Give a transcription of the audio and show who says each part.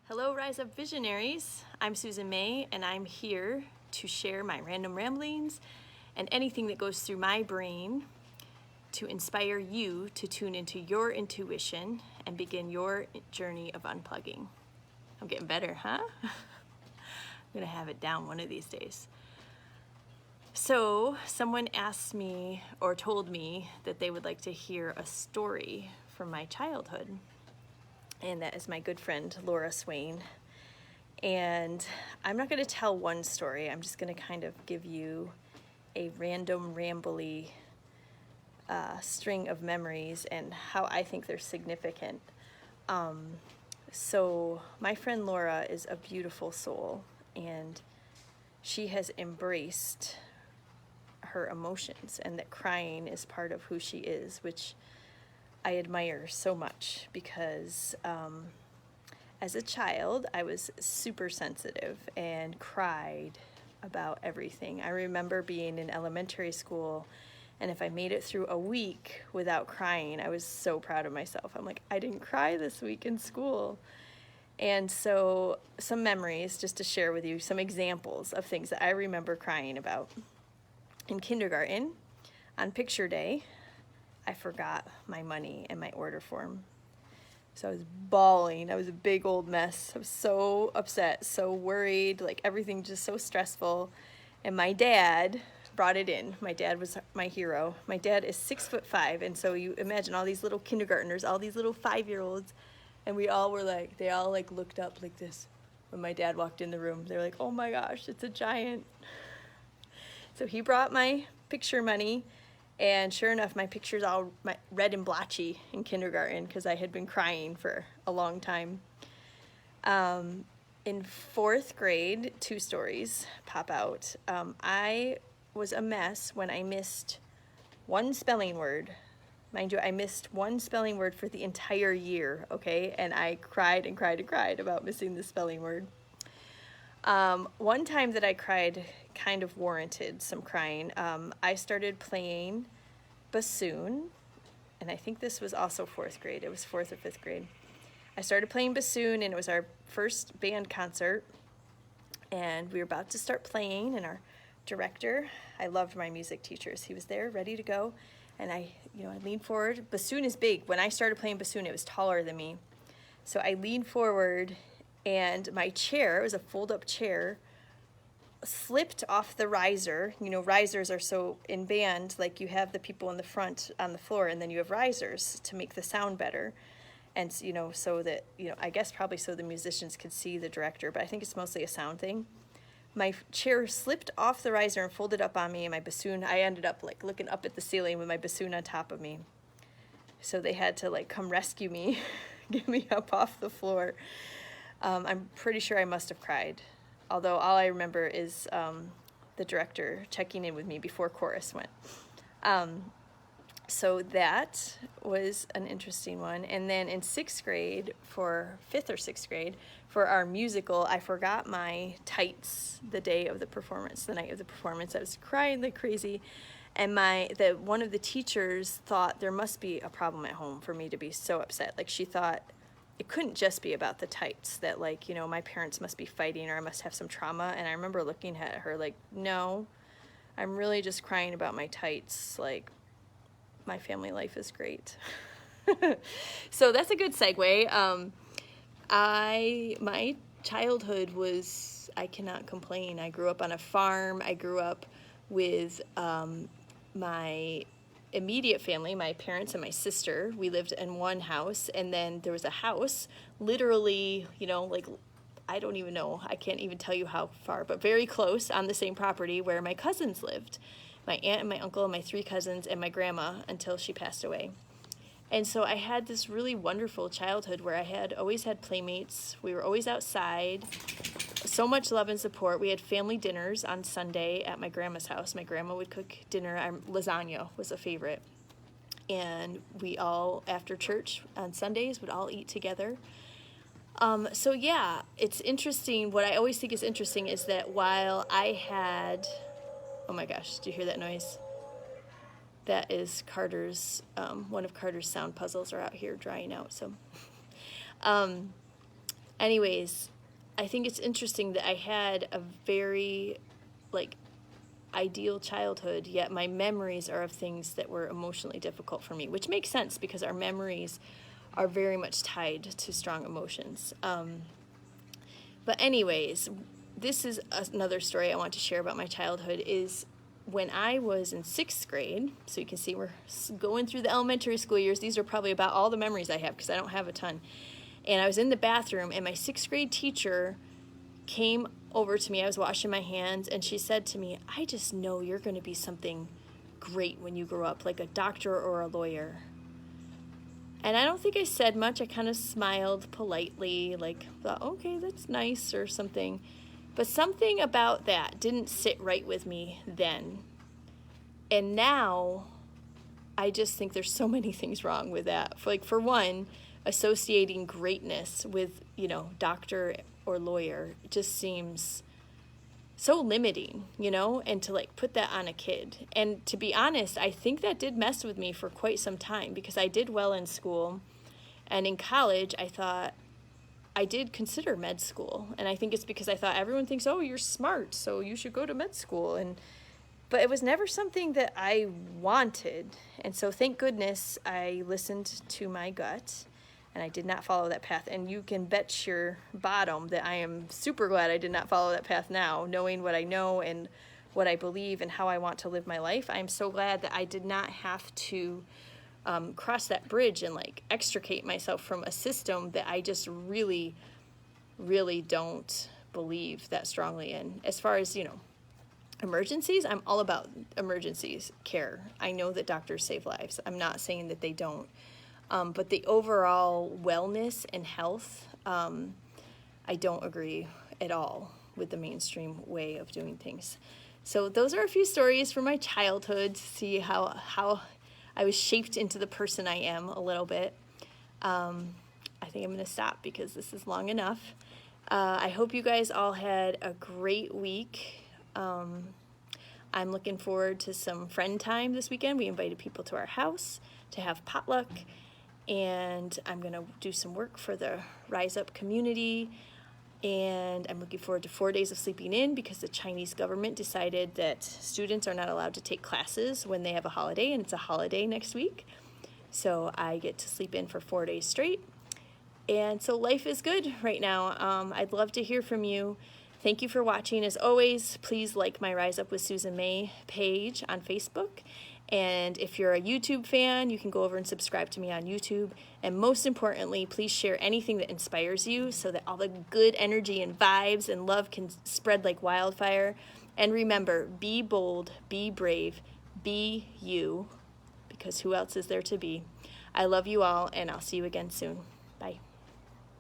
Speaker 1: Hello, Rise Up Visionaries. I'm Susan May, and I'm here to share my random ramblings and anything that goes through my brain to inspire you to tune into your intuition and begin your journey of unplugging. I'm getting better, huh? I'm gonna have it down one of these days. So, someone asked me or told me that they would like to hear a story from my childhood. And that is my good friend Laura Swain. And I'm not going to tell one story. I'm just going to kind of give you a random, rambly string of memories and how I think they're significant. So my friend Laura is a beautiful soul, and she has embraced her emotions, and that crying is part of who she is, which I admire so much because as a child, I was super sensitive and cried about everything. I remember being in elementary school, and if I made it through a week without crying, I was so proud of myself. I'm like, I didn't cry this week in school. And so some memories, just to share with you, some examples of things that I remember crying about. In kindergarten, on picture day, I forgot my money and my order form. So I was bawling. I was a big old mess. I was so upset, so worried, like everything just so stressful. And my dad brought it in. My dad was my hero. My dad is 6'5", and so you imagine all these little kindergartners, all these little 5-year-olds, and they all looked up like this when my dad walked in the room. They were like, oh my gosh, it's a giant. So he brought my picture money. And sure enough, my picture's all red and blotchy in kindergarten because I had been crying for a long time. In 4th grade, 2 stories pop out. I was a mess when I missed one spelling word. Mind you, I missed one spelling word for the entire year, okay? And I cried and cried and cried about missing the spelling word. One time that I cried kind of warranted some crying. I started playing bassoon, and I think this was also 4th grade. It was 4th or 5th grade. I started playing bassoon, and it was our first band concert, and we were about to start playing, and our director, I loved my music teachers. He was there, ready to go, and I leaned forward. Bassoon is big. When I started playing bassoon, it was taller than me. So I leaned forward, and my chair, it was a fold-up chair, slipped off the riser. You know, risers are so in band, like you have the people in the front on the floor, and then you have risers to make the sound better. And, so that, I guess probably so the musicians could see the director, but I think it's mostly a sound thing. My chair slipped off the riser and folded up on me, and my bassoon, I ended up like looking up at the ceiling with my bassoon on top of me. So they had to like come rescue me, get me up off the floor. I'm pretty sure I must have cried. Although all I remember is the director checking in with me before chorus went. So that was an interesting one. And then in 6th grade, for 5th or 6th grade, for our musical, I forgot my tights the day of the performance, the night of the performance. I was crying like crazy. And one of the teachers thought there must be a problem at home for me to be so upset. Like she thought it couldn't just be about the tights, that like, my parents must be fighting or I must have some trauma. And I remember looking at her like, no, I'm really just crying about my tights. Like, my family life is great. So that's a good segue. My childhood was, I cannot complain. I grew up on a farm. I grew up with my immediate family, my parents and my sister. We lived in one house, and then there was a house literally, like, I don't even know, I can't even tell you how far, but very close on the same property where my cousins lived. My aunt and my uncle and my 3 cousins and my grandma until she passed away. And so I had this really wonderful childhood where I had always had playmates. We were always outside. So much love and support. We had family dinners on Sunday at my grandma's house. My grandma would cook dinner. Lasagna was a favorite. And we all, after church on Sundays, would all eat together. So yeah, it's interesting. What I always think is interesting is that while I had... Oh my gosh, do you hear that noise? That is Carter's, one of Carter's sound puzzles are out here drying out. So Anyways, I think it's interesting that I had a very, like, ideal childhood, yet my memories are of things that were emotionally difficult for me, which makes sense because our memories are very much tied to strong emotions. But anyways, this is another story I want to share about my childhood. Is when I was in 6th grade, so you can see we're going through the elementary school years. These are probably about all the memories I have because I don't have a ton. And I was in the bathroom, and my 6th grade teacher came over to me. I was washing my hands, and she said to me, "I just know you're going to be something great when you grow up, like a doctor or a lawyer." And I don't think I said much. I kind of smiled politely, like, thought, okay, that's nice or something. But something about that didn't sit right with me then. And now I just think there's so many things wrong with that. Like, for one, associating greatness with, doctor or lawyer just seems so limiting, and to like put that on a kid. And to be honest, I think that did mess with me for quite some time because I did well in school. And in college, I thought I did consider med school. And I think it's because I thought everyone thinks, oh, you're smart, so you should go to med school. But it was never something that I wanted. And so thank goodness I listened to my gut and I did not follow that path. And you can bet your bottom that I am super glad I did not follow that path now, knowing what I know and what I believe and how I want to live my life. I'm so glad that I did not have to cross that bridge and like extricate myself from a system that I just really, really don't believe that strongly in. As far as, emergencies, I'm all about emergencies care. I know that doctors save lives. I'm not saying that they don't. But the overall wellness and health, I don't agree at all with the mainstream way of doing things. So those are a few stories from my childhood to see how I was shaped into the person I am a little bit. I think I'm going to stop because this is long enough. I hope you guys all had a great week. I'm looking forward to some friend time this weekend. We invited people to our house to have potluck. And I'm going to do some work for the Rise Up community. And I'm looking forward to 4 days of sleeping in because the Chinese government decided that students are not allowed to take classes when they have a holiday, and it's a holiday next week. So I get to sleep in for 4 days straight. And so life is good right now. I'd love to hear from you. Thank you for watching. As always, please like my Rise Up with Susan May page on Facebook. And if you're a YouTube fan, you can go over and subscribe to me on YouTube. And most importantly, please share anything that inspires you so that all the good energy and vibes and love can spread like wildfire. And remember, be bold, be brave, be you, because who else is there to be? I love you all, and I'll see you again soon. Bye.